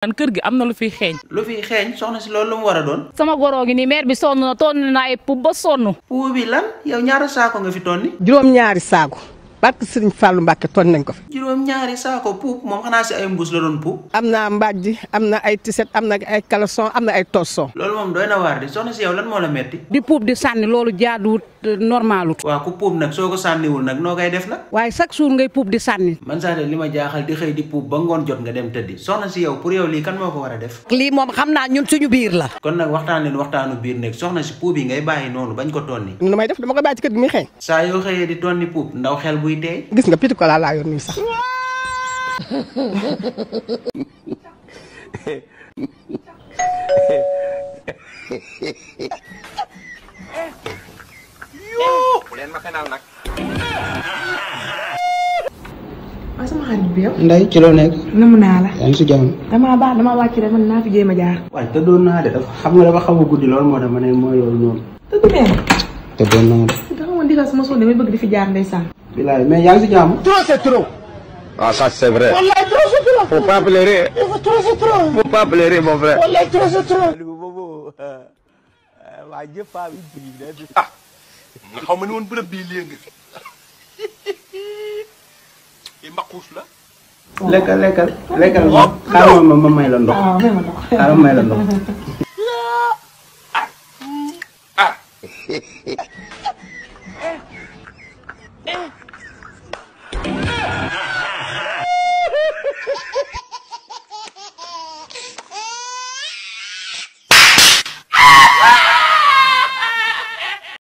man kër gi am na lu fiy xeeñ. lu fiy xeeñ soxna si loolu lu mu war a doon. sama goroo gi nii maire bi sonn na tonni na ay pub ba sonn. puu bi lan yow ñaata saako nga fi tonni. juróom-ñaari saako. barke Serigne Fallou Mbacke ton nañ ko fi. juróom-ñaari saako puub moom xanaa si ay mbuus la doon puub. am na mbàjji am na ay tiset am na ay caleçon am na ay torson. loolu moom doy na waar de soxna si yow lan moo la metti. di puub di sànni loolu jaaduwut normalut. waaw ku puub nag soo ko sànniwul nag noo koy def nag. waaye chaque jour ngay puub di sànni. man sax de li ma jaaxal di xëy di puub ba ngoon jot nga dem tëddi soxna si yow pour yow lii kan moo ko war a def. lii moom xam naa ñun suñu biir la. kon nag waxtaan leen waxtaanu biir nekk soxna si puub yi ngay bàyyi noonu bañ ko tonni. nu may def dama ko bàyyi ci kër gi muy xeeñ. saa yoo xëyee di tonni puub ndaw xel buy teey. gis nga petit cola laa yor nii sax. waaw sama xarit bi yow. Ndeye ci loo nekk. namu naa la. yaa ngi si jàmm. damaa baax damaa wàcc rek man naa fi jéem a jaar. waaye tëddoon naa de dafa xam nga dafa xaw a guddi loolu moo tax ma ne mooy yow noonu. tëdd benn. tëddoon naa de. da nga woon digal sama soxna damay bëgg di fi jaar ndeysaan. bilaay mais yaa ngi si jàmm. trop c'est trop. Ah, ça c'est vrai. wallaay trop c'est trop. Faut pas pleurer. trop c'est trop. Faut pas pleurer, mon frère. wallaay trop c'est trop. Ah, nga xaw ma ne woon bërëb bii lii nga fi. i mbaquus la. lekkal xaaral ma may la ndox. waaw may ma ndox. xaaral ma may la ndox. Ah.